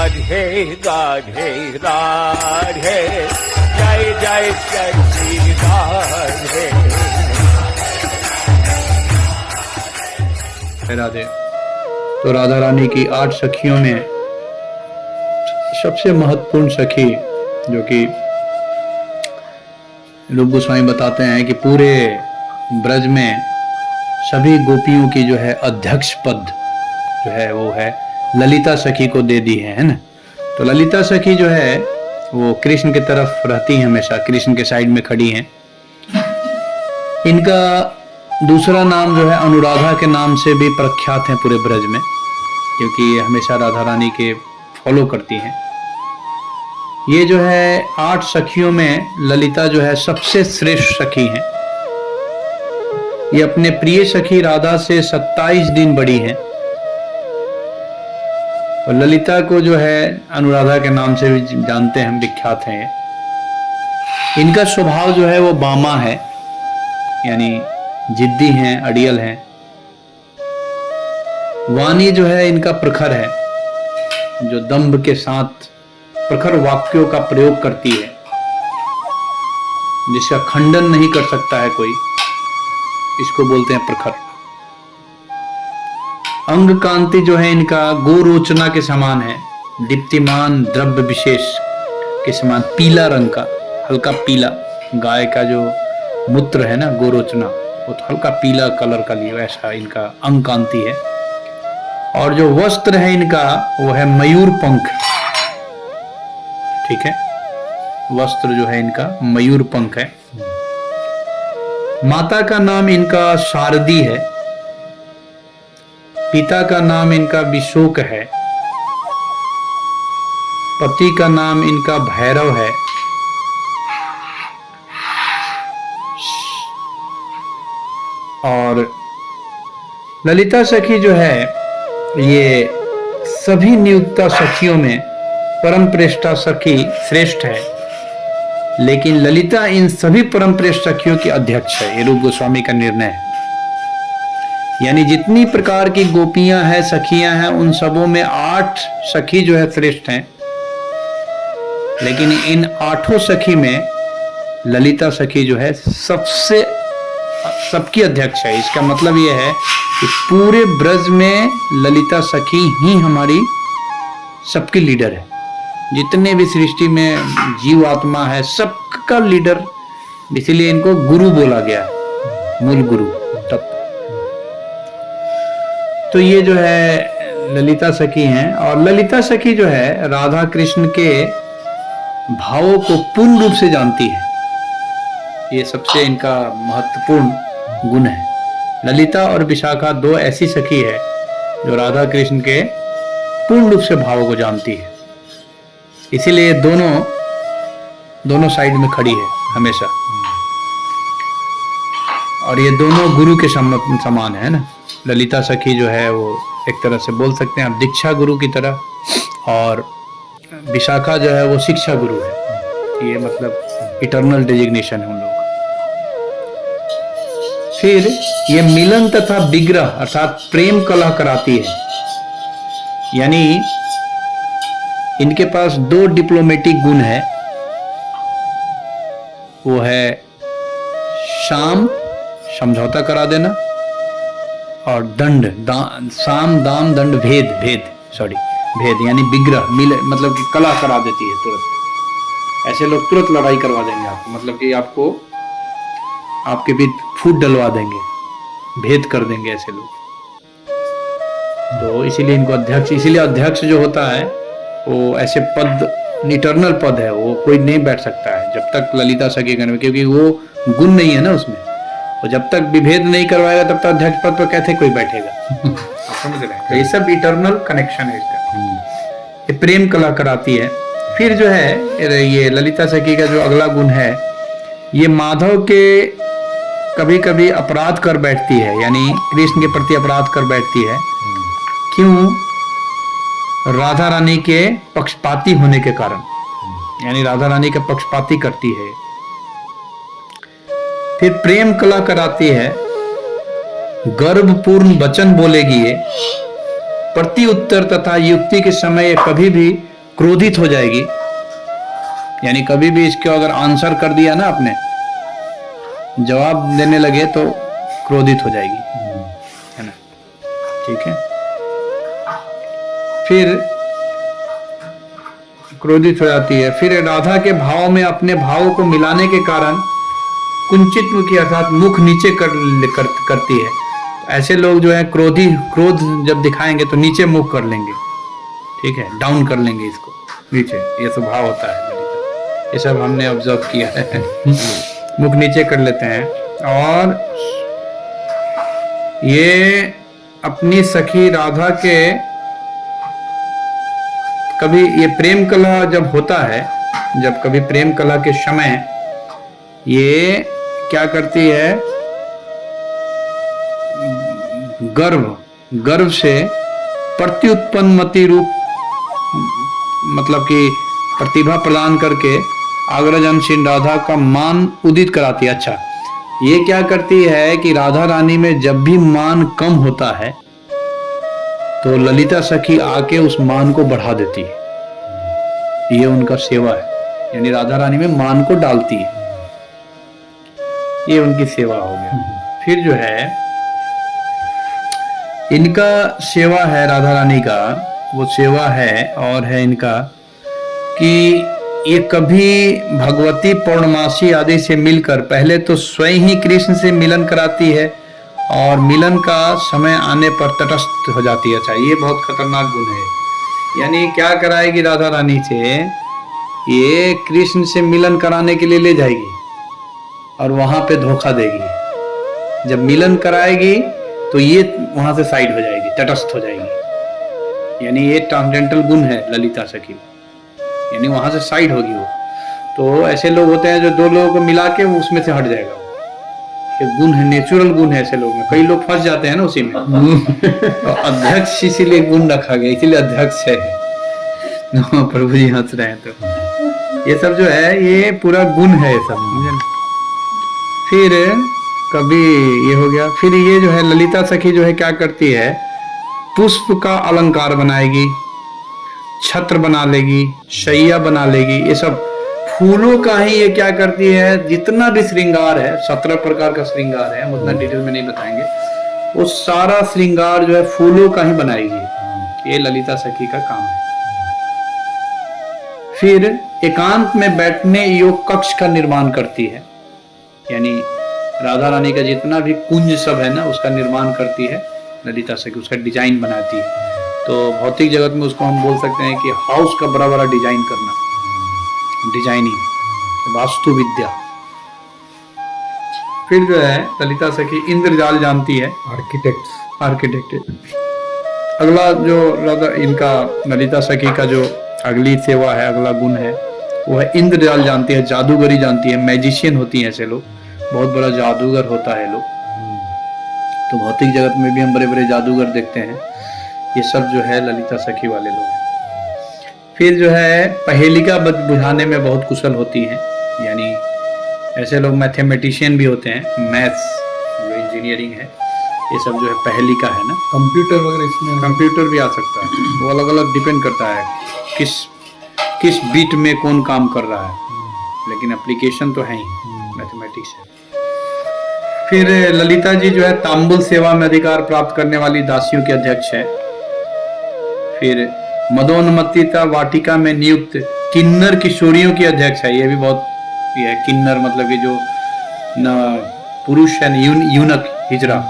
राधे राधे राधे, जय जय श्री राधे राधे। तो राधा रानी की 8 सखियों में सबसे महत्वपूर्ण सखी, जो कि रूप गोस्वामी बताते हैं कि पूरे ब्रज में सभी गोपियों की जो है अध्यक्ष पद जो है वो है ललिता सखी को दे दी है ना। तो ललिता सखी जो है वो कृष्ण की तरफ रहती हैं, हमेशा कृष्ण के साइड में खड़ी हैं। इनका दूसरा नाम जो है अनुराधा के नाम से भी प्रख्यात है पूरे ब्रज में, क्योंकि ये हमेशा राधा रानी के फॉलो करती हैं। ये जो है 8 सखियों में ललिता जो है सबसे श्रेष्ठ सखी हैं। ये अपने प्रिय सखी राधा से 27 दिन बड़ी हैं। और ललिता को जो है अनुराधा के नाम से भी जानते हैं, विख्यात हैं ये। इनका स्वभाव जो है वो बामा है, यानी जिद्दी हैं, अड़ियल हैं। वाणी जो है इनका प्रखर है, जो दंभ के साथ प्रखर वाक्यों का प्रयोग करती है, जिसका खंडन नहीं कर सकता है कोई, इसको बोलते हैं प्रखर। अंग कांति जो है इनका गोरोचना के समान है, दीप्तिमान द्रव्य विशेष के समान, पीला रंग का, हल्का पीला। गाय का जो मूत्र है ना गोरोचना, वो तो हल्का पीला कलर का लिए, ऐसा इनका अंग कांति है। और जो वस्त्र है इनका वो है मयूर पंख, ठीक है, वस्त्र जो है इनका मयूर पंख है। माता का नाम इनका शारदी है, पिता का नाम इनका विशोक है, पति का नाम इनका भैरव है, और ललिता सखी जो है ये सभी नियुक्ता सखियों में परम प्रेष्ठा सखी श्रेष्ठ है। लेकिन ललिता इन सभी परम प्रेष्ठ सखियों की अध्यक्ष है, ये रूप गोस्वामी का निर्णय है। यानी जितनी प्रकार की गोपियां हैं, सखियां हैं, उन सबों में 8 सखी जो है श्रेष्ठ हैं। लेकिन इन 8 सखी में ललिता सखी जो है सबकी अध्यक्ष है। इसका मतलब यह है कि पूरे ब्रज में ललिता सखी ही हमारी सबकी लीडर है। जितने भी सृष्टि में जीव आत्मा है सबका लीडर, इसीलिए इनको गुरु बोला गया है, मूल गुरु तत्व। तो ये जो है ललिता सखी हैं। और ललिता सखी जो है राधा कृष्ण के भावों को पूर्ण रूप से जानती है, ये सबसे इनका महत्वपूर्ण गुण है। ललिता और विशाखा 2 ऐसी सखी है जो राधा कृष्ण के पूर्ण रूप से भावों को जानती है, इसीलिए दोनों साइड में खड़ी है हमेशा। और ये दोनों गुरु के समान है ना। ललिता सखी जो है वो एक तरह से बोल सकते हैं आप दीक्षा गुरु की तरह, और विशाखा जो है वो शिक्षा गुरु है। ये मतलब इटर्नल डेजिग्नेशन है उन लोगों का। फिर ये मिलन तथा विग्रह अर्थात प्रेम कला कराती है, यानी इनके पास 2 डिप्लोमेटिक गुण है। वो है शाम, समझौता करा देना, और दंड, साम दाम दंड भेद यानी विग्रह, मतलब कि कला करा देती है तुरंत। ऐसे लोग तुरंत लड़ाई करवा देंगे आपको, मतलब कि आपको आपके बीच फूट डलवा देंगे, भेद कर देंगे ऐसे लोग। तो इसीलिए इनको अध्यक्ष जो होता है वो ऐसे पद, इटर्नल पद है, वो कोई नहीं बैठ सकता है जब तक ललिता सखी में, क्योंकि वो गुण नहीं है ना उसमें। और जब तक विभेद नहीं करवाएगा तब तक अध्यक्ष पद पर कैसे कोई बैठेगा। आप समझ रहे हैं? तो ये सब इटर्नल कनेक्शन है इसका। ये प्रेम कला कराती है। फिर जो है ये ललिता सखी का जो अगला गुण है, ये माधव के कभी कभी अपराध कर बैठती है, यानी कृष्ण के प्रति अपराध कर बैठती है। क्यों? राधा रानी के पक्षपाती होने के कारण, यानी राधा रानी के पक्षपाती करती है। फिर प्रेम कला कराती है, गर्भपूर्ण वचन बोलेगी ये, प्रति उत्तर तथा युक्ति के समय कभी भी क्रोधित हो जाएगी, यानी कभी भी इसको अगर आंसर कर दिया ना आपने, जवाब देने लगे तो क्रोधित हो जाएगी, है ना। ठीक है, फिर क्रोधित हो जाती है। फिर राधा के भाव में अपने भाव को मिलाने के कारण कुंचित मुखी अर्थात मुख नीचे करती है। तो ऐसे लोग जो है क्रोध जब दिखाएंगे तो नीचे मुख कर लेंगे, ठीक है, डाउन कर लेंगे इसको नीचे, ये स्वभाव होता है, ये सब हमने ऑब्जर्व किया है। मुख नीचे कर लेते हैं और ये अपनी सखी राधा के कभी ये प्रेम कला जब होता है, जब कभी प्रेम कला के समय ये क्या करती है, गर्व से प्रत्युत्पन्नमति रूप मतलब कि प्रतिभा प्रदान करके अग्रजन श्री राधा का मान उदित कराती है। अच्छा, ये क्या करती है कि राधा रानी में जब भी मान कम होता है तो ललिता सखी आके उस मान को बढ़ा देती है। ये उनका सेवा है, यानी राधा रानी में मान को डालती है, ये उनकी सेवा हो गया। फिर जो है इनका सेवा है राधा रानी का, वो सेवा है और है इनका कि ये कभी भगवती पौर्णमासी आदि से मिलकर पहले तो स्वयं ही कृष्ण से मिलन कराती है और मिलन का समय आने पर तटस्थ हो जाती है। अच्छा, ये बहुत खतरनाक गुण है, यानी क्या कराएगी राधा रानी से, ये कृष्ण से मिलन कराने के लिए ले जाएगी और वहां पे धोखा देगी। जब मिलन कराएगी तो ये वहां से साइड हो जाएगी, तटस्थ हो जाएगी, यानी ये ट्रांसडेंटल गुण है ललिता सखी, यानी वहां से साइड होगी वो। तो ऐसे लोग होते हैं जो दो लोगों को मिला के वो उसमें से हट जाएगा, ये गुण है, नेचुरल गुण है ऐसे लोग में। कई लोग फंस जाते हैं ना उसी में। तो अध्यक्ष इसीलिए गुण रखा गया, इसीलिए अध्यक्ष है। प्रभु जी हंस रहे हैं, तो ये सब जो है ये पूरा गुण है, ये सब समझे ना। फिर कभी ये हो गया, फिर ये जो है ललिता सखी जो है क्या करती है, पुष्प का अलंकार बनाएगी, छत्र बना लेगी, शैया बना लेगी, ये सब फूलों का ही ये क्या करती है, जितना भी श्रृंगार है, 17 प्रकार का श्रृंगार है, हम उतना डिटेल में नहीं बताएंगे, वो सारा श्रृंगार जो है फूलों का ही बनाएगी। ये ललिता सखी का काम है। फिर एकांत में बैठने योग कक्ष का निर्माण करती है, यानी राधा रानी का जितना भी कुंज सब है ना उसका निर्माण करती है ललिता सखी, उसका डिजाइन बनाती है। तो भौतिक जगत में उसको हम बोल सकते हैं कि हाउस का बड़ा बड़ा डिजाइन करना, डिजाइनिंग, वास्तु विद्या। फिर जो है ललिता सखी इंद्रजाल जानती है, आर्किटेक्ट। अगला जो राधा इनका ललिता सखी का जो अगली सेवा है, अगला गुण है, वो है इंद्रजाल जानती है, जादूगरी जानती है, मैजिशियन होती है ऐसे लोग, बहुत बड़ा जादूगर होता है लोग। तो भौतिक जगत में भी हम बड़े बड़े जादूगर देखते हैं, ये सब जो है ललिता सखी वाले लोग हैं। फिर जो है पहेलिका बुझाने में बहुत कुशल होती हैं, यानी ऐसे लोग मैथमेटिशियन भी होते हैं, मैथ्स जो इंजीनियरिंग है, ये सब जो है पहेलिका है ना, कंप्यूटर वगैरह इसमें, कंप्यूटर भी आ सकता है, वो अलग अलग डिपेंड करता है किस बीट में कौन काम कर रहा है, लेकिन एप्लीकेशन तो है ही मैथमेटिक्स है। फिर ललिता जी जो है तांबुल सेवा में अधिकार प्राप्त करने वाली दासियों के अध्यक्ष है। फिर मदोन्मत्तिता वाटिका में नियुक्त किन्नर किशोरियों की अध्यक्ष है, ये भी बहुत ये है। किन्नर मतलब कि जो न पुरुष है, यूनक हिजरा,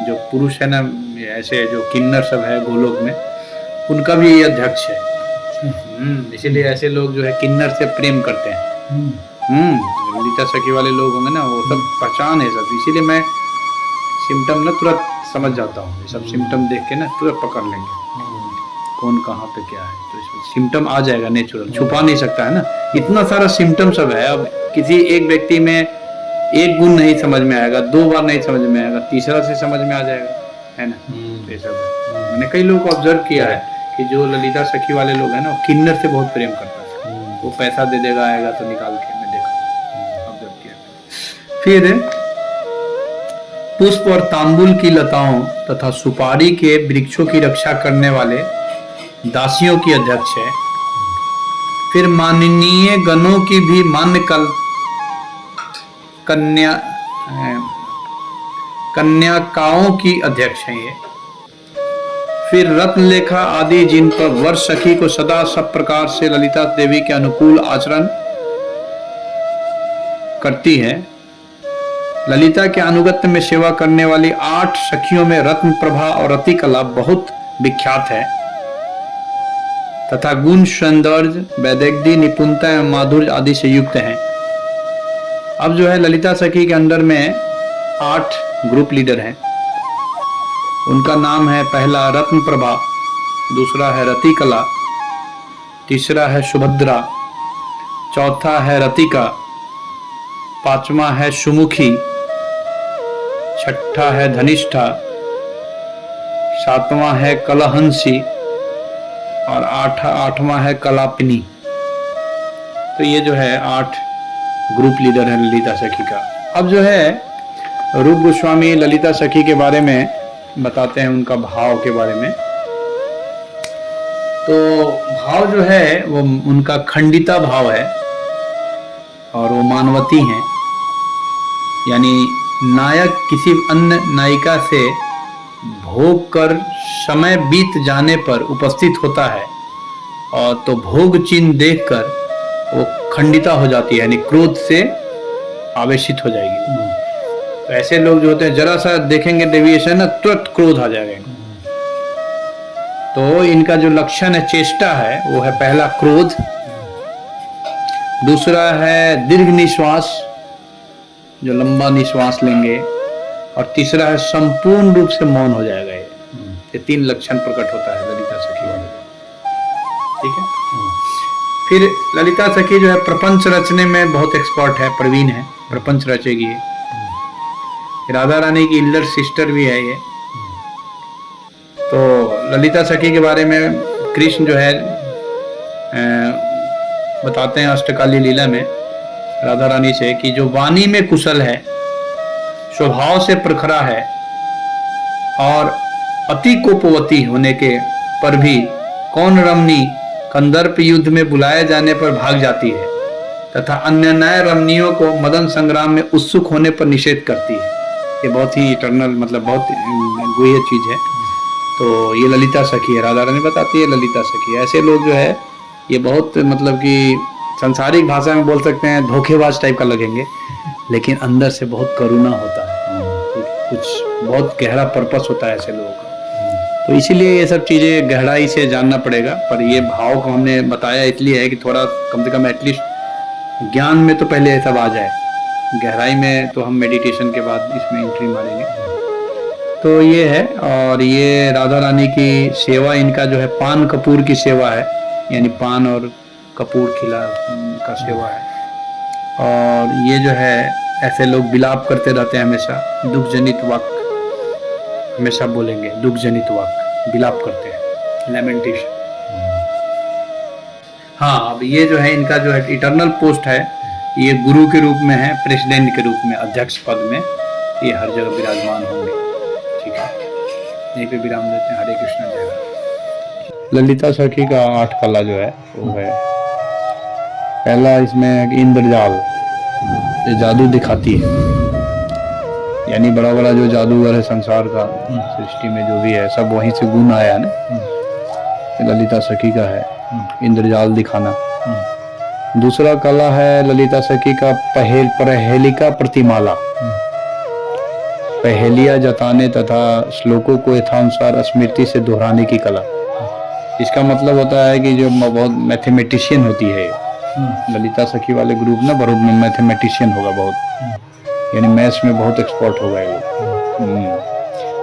जो पुरुष है ना, ऐसे जो किन्नर सब है गोलोक में, उनका भी ये अध्यक्ष है। इसीलिए ऐसे लोग जो है किन्नर से प्रेम करते हैं। ललिता सखी वाले लोग होंगे ना, वो सब पहचान है सब, इसीलिए मैं सिम्टम ना तुरंत समझ जाता हूँ, ये सब सिम्टम देख के ना तुरंत पकड़ लेंगे कौन कहाँ पे क्या है, तो इसमें सिम्टम आ जाएगा नेचुरल, छुपा नहीं सकता है ना, इतना सारा सिम्टम सब है। अब किसी एक व्यक्ति में एक गुण नहीं समझ में आएगा, 2 बार नहीं समझ में आएगा, तीसरा से समझ में आ जाएगा, है ना। तो ये सब है, मैंने कई लोगों को ऑब्जर्व किया है कि जो ललिता सखी वाले लोग हैं ना, वो किन्नर से बहुत प्रेम करता है, वो पैसा दे देगा, आएगा तो निकाल के, मैं देखा ऑब्जर्व किया। फिर पुष्प और तांबुल की लताओं तथा सुपारी के वृक्षों की रक्षा करने वाले दासियों की अध्यक्ष है। फिर माननीय गणों की भी मान्य कन्याकाओं की अध्यक्ष हैं ये। फिर रत्न लेखा आदि जिन पर वर सखी को सदा सब प्रकार से ललिता देवी के अनुकूल आचरण करती है। ललिता के अनुगत्य में सेवा करने वाली 8 सखियों में रत्न प्रभा और रतिकला बहुत विख्यात है तथा गुण, सौंदर्य, वैदग्ध्य, निपुणता एवं माधुर्य आदि से युक्त हैं। अब जो है ललिता सखी के अंदर में 8 ग्रुप लीडर हैं। उनका नाम है, पहला रत्न प्रभा, दूसरा है रतिकला, तीसरा है सुभद्रा, चौथा है रतिका, पांचवा है सुमुखी, छठा है धनिष्ठा, सातवां है कलहंसी और आठवां है कलापिनी। तो ये जो है 8 ग्रुप लीडर है ललिता सखी का। अब जो है रूप गोस्वामी ललिता सखी के बारे में बताते हैं, उनका भाव के बारे में। तो भाव जो है वो उनका खंडिता भाव है और वो मानवती हैं, यानी नायक किसी अन्य नायिका से भोग कर समय बीत जाने पर उपस्थित होता है और तो भोग चिन्ह देखकर वो खंडिता हो जाती है, यानी क्रोध से आवेशित हो जाएगी। तो ऐसे लोग जो होते हैं जरा सा देखेंगे डेविएशन ना, तुरंत क्रोध आ जाएगा इनको। तो इनका जो लक्षण है, चेष्टा है, वो है पहला क्रोध, दूसरा है दीर्घ निश्वास, जो लंबा निश्वास लेंगे, और तीसरा है संपूर्ण रूप से मौन हो जाएगा। ये 3 लक्षण प्रकट होता है ललिता सखी वाले। ठीक है। फिर ललिता सखी जो है प्रपंच रचने में बहुत एक्सपर्ट है, प्रवीण है, प्रपंच रचेगी। राधा रानी की इल्डर सिस्टर भी है ये। तो ललिता सखी के बारे में कृष्ण जो है बताते हैं अष्टकाली लीला में राधा रानी से कि जो वाणी में कुशल है, स्वभाव से प्रखरा है और अति कोपवती होने के पर भी कौन रमणी कंदर्प युद्ध में बुलाए जाने पर भाग जाती है तथा अन्य नए रमणियों को मदन संग्राम में उत्सुक होने पर निषेध करती है। ये बहुत ही इटर्नल, मतलब बहुत गुह्य चीज है। तो ये ललिता सखी है, राधा रानी बताती है ललिता सखी। ऐसे लोग जो है ये बहुत, मतलब कि संसारिक भाषा में बोल सकते हैं धोखेबाज टाइप का लगेंगे, लेकिन अंदर से बहुत करुणा होता है, कुछ बहुत गहरा पर्पस होता है ऐसे लोगों का। तो इसीलिए ये सब चीजें गहराई से जानना पड़ेगा। पर ये भाव को हमने बताया इसलिए है कि थोड़ा कम से कम एटलीस्ट ज्ञान में तो पहले सब आ जाए, गहराई में तो हम मेडिटेशन के बाद इसमें एंट्री मारेंगे। तो ये है। और ये राधा रानी की सेवा, इनका जो है पान कपूर की सेवा है, यानी पान और कपूर खिला का सेवा है। और ये जो है ऐसे लोग विलाप करते रहते हैं हमेशा, दुख जनित वाक्य हमेशा बोलेंगे, दुख जनित वाक्य विलाप करते हैं, लैमेंटेशन। हाँ, अब ये जो है इनका जो है इटर्नल पोस्ट है, ये गुरु के रूप में है, प्रेसिडेंट के रूप में, अध्यक्ष पद में ये हर जगह विराजमान होंगे। ठीक है, यहीं पे विराम देते हैं। हरे कृष्ण जय। ललिता सखी का 8 कला जो है वो है, पहला इसमें इंद्रजाल, ये जादू दिखाती है, यानी बड़ा बड़ा जो जादूगर है संसार का, सृष्टि में जो भी है सब वहीं से गुण आया है ना, ललिता सखी का है इंद्रजाल दिखाना। दूसरा कला है ललिता सखी का पहेलिका प्रतिमाला, पहेलियां जताने तथा श्लोकों को यथानुसार स्मृति से दोहराने की कला। इसका मतलब होता है कि जो बहुत मैथमेटिशियन होती है ललिता सखी वाले ग्रुप ना, बहुत में मैथमेटिशियन होगा बहुत, यानी मैथ्स में बहुत एक्सपर्ट होगा ये।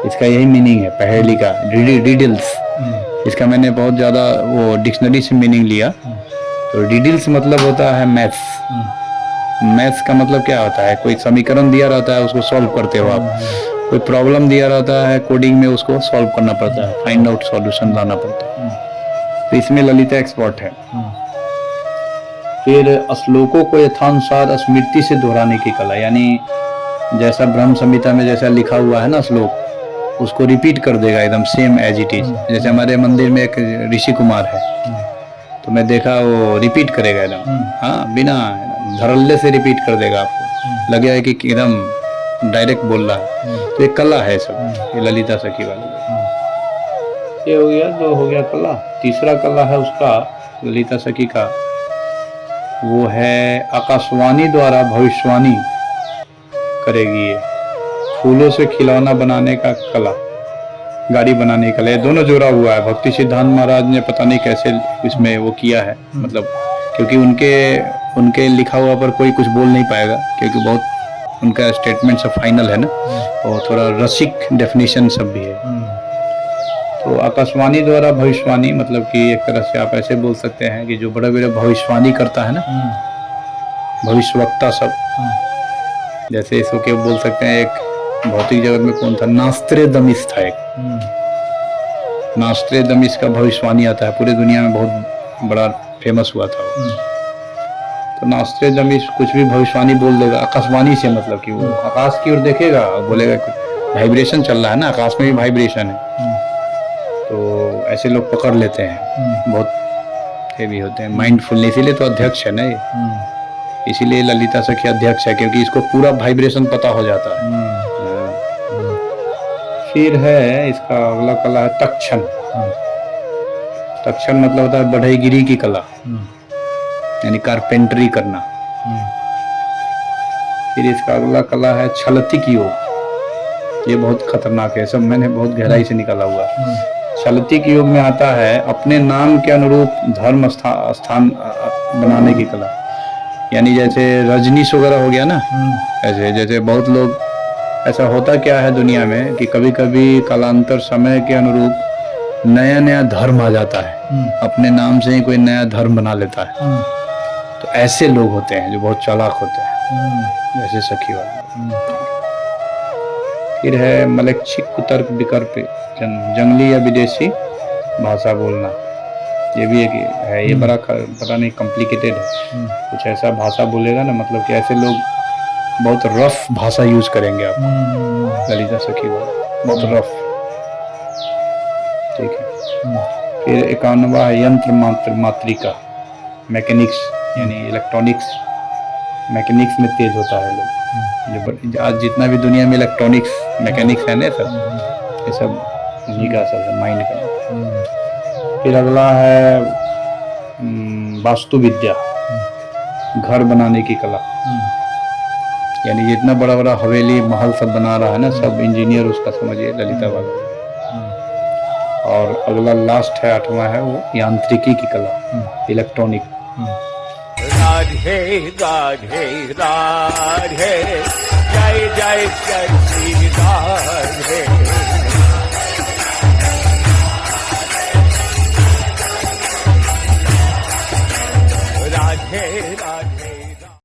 इसका यही मीनिंग है पहेलिका, रिडल्स। इसका मैंने बहुत ज्यादा वो डिक्शनरी से मीनिंग लिया। तो रिडल्स मतलब होता है मैथ्स। मैथ्स का मतलब क्या होता है, कोई समीकरण दिया रहता है उसको सॉल्व करते हो आप, कोई प्रॉब्लम दिया रहता है कोडिंग में उसको सॉल्व करना पड़ता है, फाइंड आउट सॉल्यूशन लाना पड़ता है। तो इसमें ललिता एक्सपर्ट है। फिर श्लोकों को यथानुसार स्मृति से दोहराने की कला, यानी जैसा ब्रह्म संहिता में जैसा लिखा हुआ है ना श्लोक, उसको रिपीट कर देगा एकदम सेम एज इट इज। जैसे हमारे मंदिर में एक ऋषि कुमार है, तो मैं देखा वो रिपीट करेगा एकदम, हाँ बिना धड़ल्ले से रिपीट कर देगा आपको, लगेगा कि एकदम डायरेक्ट बोल रहा है। तो एक कला है सब, ये ललिता सखी वाले। ये हो गया, दो हो गया कला। तीसरा कला है उसका, ललिता सखी का, वो है आकाशवाणी द्वारा भविष्यवाणी करेगी ये। फूलों से खिलौना बनाने का कला, गाड़ी बनाने का कला, ये दोनों जोड़ा हुआ है। भक्ति सिद्धांत महाराज ने पता नहीं कैसे इसमें वो किया है, मतलब क्योंकि उनके लिखा हुआ पर कोई कुछ बोल नहीं पाएगा, क्योंकि बहुत उनका स्टेटमेंट सब फाइनल है ना, और थोड़ा रसिक डेफिनेशन सब भी है। तो आकाशवाणी द्वारा भविष्यवाणी, मतलब कि एक तरह से आप ऐसे बोल सकते हैं कि जो बड़े बड़े भविष्यवाणी करता है ना, भविष्यवक्ता सब, जैसे इसको क्या बोल सकते हैं, एक भौतिक जगत में कौन था, नास्त्रेदमिस था एक, नास्त्रेदमिस का भविष्यवाणी आता है, पूरी दुनिया में बहुत बड़ा फेमस हुआ था वो। तो नास्त्रेदमिस कुछ भी भविष्यवाणी बोल देगा आकाशवाणी से, मतलब कि वो आकाश की ओर देखेगा और बोलेगा वाइब्रेशन चल रहा है ना, आकाश में भी वाइब्रेशन है, तो ऐसे लोग पकड़ लेते हैं, बहुत हेवी होते हैं, माइंडफुल। इसीलिए तो अध्यक्ष है ना ये, इसीलिए ललिता सखी अध्यक्ष है, क्योंकि इसको पूरा वाइब्रेशन पता हो जाता है। फिर है इसका अगला कला है तक्षण। तक्षण मतलब होता है बढ़ईगिरी की कला, यानी कारपेंटरी करना। फिर इसका अगला कला है छलतिक योग। ये बहुत खतरनाक है, सब मैंने बहुत गहराई से निकाला हुआ है। छलतिक योग में आता है अपने नाम के अनुरूप धर्म स्थान बनाने की कला, यानी जैसे रजनीश वगैरह हो गया ना, ऐसे जैसे बहुत लोग, ऐसा होता क्या है दुनिया में कि कभी कभी कालांतर समय के अनुरूप नया नया धर्म आ जाता है, अपने नाम से ही कोई नया धर्म बना लेता है। तो ऐसे लोग होते हैं जो बहुत चालाक होते हैं, जैसे सखी वाले। फिर है मलैक्षिक कुतर्क विकल्प, जंगली या विदेशी भाषा बोलना, ये भी एक है। ये बड़ा पता नहीं कॉम्प्लिकेटेड है, कुछ ऐसा भाषा बोलेगा ना, मतलब कि ऐसे लोग बहुत रफ भाषा यूज करेंगे आप, ललिता सखी वाले बहुत रफ, ठीक है। फिर 51वां है यंत्र मात्रिका, मैकेनिक्स, यानी इलेक्ट्रॉनिक्स, मैकेनिक्स में तेज होता है लोग। आज जितना भी दुनिया में इलेक्ट्रॉनिक्स मैकेनिक्स है ना, सब ये सब उन्हीं का सब है, माइंड का। फिर अगला है वास्तु विद्या, घर बनाने की कला, यानी जितना बड़ा बड़ा हवेली महल सब बना रहा है ना, सब इंजीनियर उसका समझिए ललिता वाला। और अगला लास्ट है 8वां है वो यांत्रिकी की कला, इलेक्ट्रॉनिक। राधे राधे राधे, जय जय सच्ची राधे।